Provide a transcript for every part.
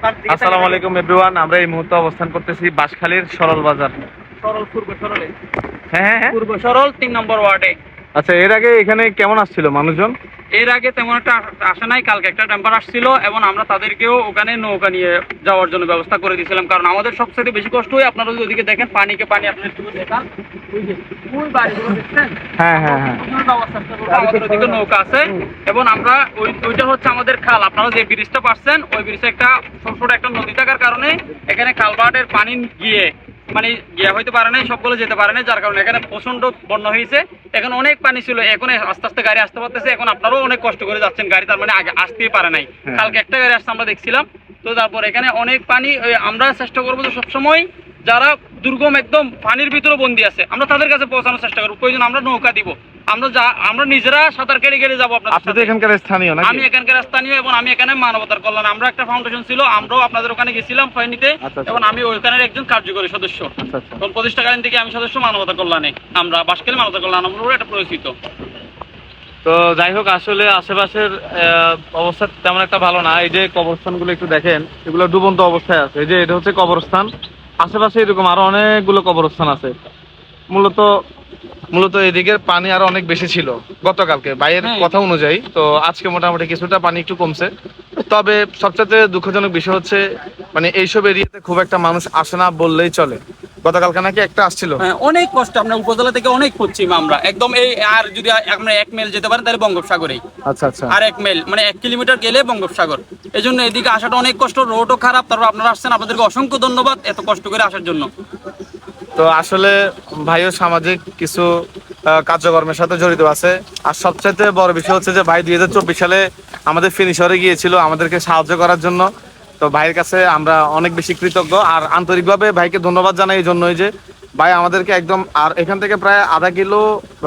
আসসালামু আলাইকুম এভরিওয়ান, আমরা এই মুহূর্তে অবস্থান করতেছি বাঁশখালীর সরল বাজার। পূর্ব সরলে হ্যাঁ হ্যাঁ হ্যাঁ। পূর্ব সরল 3 নম্বর ওয়ার্ডে। আচ্ছা, এর আগে এখানে কেমন আসছিল মানুষজন? এর আগে তেমন একটা আসে নাই, কালকে একটা টেম্পার আসছিল এবং আমরা তাদেরকেও ওখানে নৌকা নিয়ে যাওয়ার জন্য ব্যবস্থা করে দিয়েছিলাম, কারণ আমাদের সবচেয়ে বেশি কষ্ট হয় আপনারা যদি ওদিকে দেখেন পানিকে পানি আপনার একটু দেখান, ওই যে ওই বাড়িগুলো দেখছেন। হ্যাঁ হ্যাঁ হ্যাঁ। আমাদের ওদিকে নৌকা আছে এবং আমরা ওইটা হচ্ছে আমাদের খাল। আপনারা যে ব্রিজটা পাচ্ছেন ওই ব্রিজে একটা ছোট একটা নদী থাকার কারণে এখানে কালভার্টের পানি গিয়ে মানে গিয়া হইতে পারে নাই, সবগুলো যেতে পারে নাই, যার কারণে এখানে প্রচন্ড বন্যা হয়েছে। এখন অনেক পানি ছিল, এখন আস্তে আস্তে গাড়ি আসতে পারতেছে। এখন আপনারাও অনেক কষ্ট করে যাচ্ছেন, গাড়ি তার মানে আগে আসতেই পারে নাই। কালকে একটা গাড়ি আসছে আমরা দেখছিলাম। তো তারপর এখানে অনেক পানি, আমরা চেষ্টা করবো যে সবসময় যারা দুর্গম একদম পানির ভিতরে বন্দি আছে আমরা তাদের কাছে পৌঁছানোর চেষ্টা করবো। প্রয়োজন আমরা নৌকা দিব, আমরা নিজেরা সাঁতার কেটে কেটে যাবো। আপনাদের এখানকার স্থানীয় নাকি? আমি এখানকার স্থানীয় এবং আমি এখানে মানবতার কল্যাণ, আমরা একটা ফাউন্ডেশন ছিল, আমরাও আপনাদের ওখানে গেছিলাম ফয়নিতে এবং আমি ওইখানের একজন কার্যকরী সদস্য। এবং প্রতিষ্ঠাকালীন থেকে আমি সদস্য মানবতার কল্যাণে, আমরা বাঁশখালী মানবতার কল্যাণ আমরা এটা পরিচিত। তো যাই হোক, আসলে আশেপাশের অবস্থা তেমন একটা ভালো না। এই যে কবরস্থানগুলো একটু দেখেন, এগুলো ডুবন্ত অবস্থায় আছে। এই যে এটা হচ্ছে কবরস্থান, আশেপাশে এরকম আরো অনেকগুলো কবরস্থান আছে। মূলত মূলত এদিকের পানি আরো অনেক বেশি ছিল গতকালকে বাইরের কথা অনুযায়ী। তো আজকে মোটামুটি কিছুটা পানি একটু কমছে। তবে সবচেয়ে দুঃখজনক বিষয় হচ্ছে মানে এইসব এরিয়াতে খুব একটা মানুষ আসে না বললেই চলে। গতকালকে নাকি একটা আসছিল। অনেক কষ্ট, আমরা উপজেলা থেকে অনেক পশ্চিম, আমরা একদম এই আর যদি আমরা 1 মাইল যেতে পারেন তাহলে বঙ্গোপসাগরেই। আচ্ছা আচ্ছা। আর 1 মাইল মানে 1 কিলোমিটার গেলে বঙ্গোপসাগর। এই জন্য এদিকে আসাটা অনেক কষ্ট, রোডও খারাপ। তারপর আপনারা আসছেন, আপনাদেরকে অসংখ্য ধন্যবাদ এত কষ্ট করে আসার জন্য। তো আসলে ভাইও সামাজিক কিছু কার্যক্রমের সাথে জড়িত আছে। আর সবচাইতে বড় বিষয় হচ্ছে যে ভাই 2024 সালে আমাদের ফিনিশরে গিয়েছিল আমাদেরকে সাহায্য করার জন্য। তো ভাইয়ের কাছে আমরা অনেক বেশি কৃতজ্ঞ আর আন্তরিকভাবে ভাইকে ধন্যবাদ জানাই এই জন্যই যে ভাই আমাদেরকে একদম, আর এখান থেকে প্রায় আধা কিলো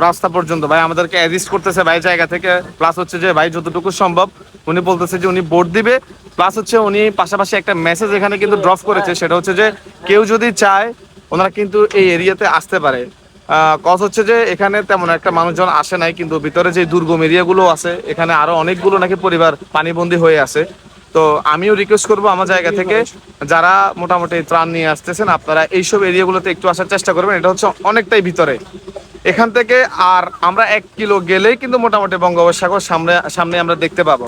রাস্তা পর্যন্ত ভাই আমাদেরকে অ্যাডজাস্ট করতেছে ভাই জায়গা থেকে। প্লাস হচ্ছে যে ভাই যতটুকু সম্ভব উনি বলতেছে যে উনি ভোট দিবে। প্লাস হচ্ছে উনি পাশাপাশি একটা মেসেজ এখানে কিন্তু ড্রপ করেছে, সেটা হচ্ছে যে কেউ যদি চায় ওনারা কিন্তু এই এরিয়াতে আসতে পারে। কজ হচ্ছে যে এখানে তেমন একটা মানুষজন আসে নাই, কিন্তু ভিতরে যে দুর্গম এরিয়াগুলো আছে এখানে আরো অনেকগুলো নাকি পরিবার পানিবন্দী হয়ে আছে। তো আমিও রিকোয়েস্ট করবো আমার জায়গা থেকে যারা মোটামুটি ত্রাণ নিয়ে আসতেছেন আপনারা এইসব এরিয়াগুলোতে একটু আসার চেষ্টা করবেন। এটা হচ্ছে অনেকটাই ভিতরে এখান থেকে, আর আমরা 1 কিলো গেলেই কিন্তু মোটামুটি বঙ্গোপসাগর সামনে সামনে আমরা দেখতে পাবো।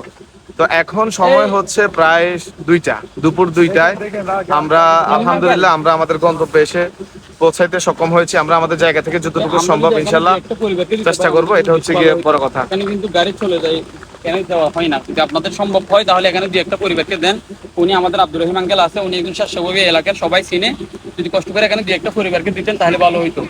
তো এখন সময় হচ্ছে প্রায় 2টা, দুপুর 2টায়। আমরা আলহামদুলিল্লাহ আমরা আমাদের গন্তব্যে এসে পৌঁছাইতে সক্ষম হয়েছি। আমরা আমাদের জায়গা থেকে যতটুকু সম্ভব ইনশাল্লাহ চেষ্টা করবো। এটা হচ্ছে গিয়ে বড় কথা। এখানে কিন্তু গাড়ি চলে যায়, এখানে দেওয়া হয় না। যদি আপনাদের সম্ভব হয় তাহলে এখানে 2-1টা পরিবারকে দেন। উনি আমাদের আব্দুর রহিম আঙ্কেল আছে, উনি একজন স্বেচ্ছাসেবী, এলাকার সবাই চিনে। যদি কষ্ট করে এখানে 2-1টা পরিবারকে দিতেন তাহলে ভালো হইতো।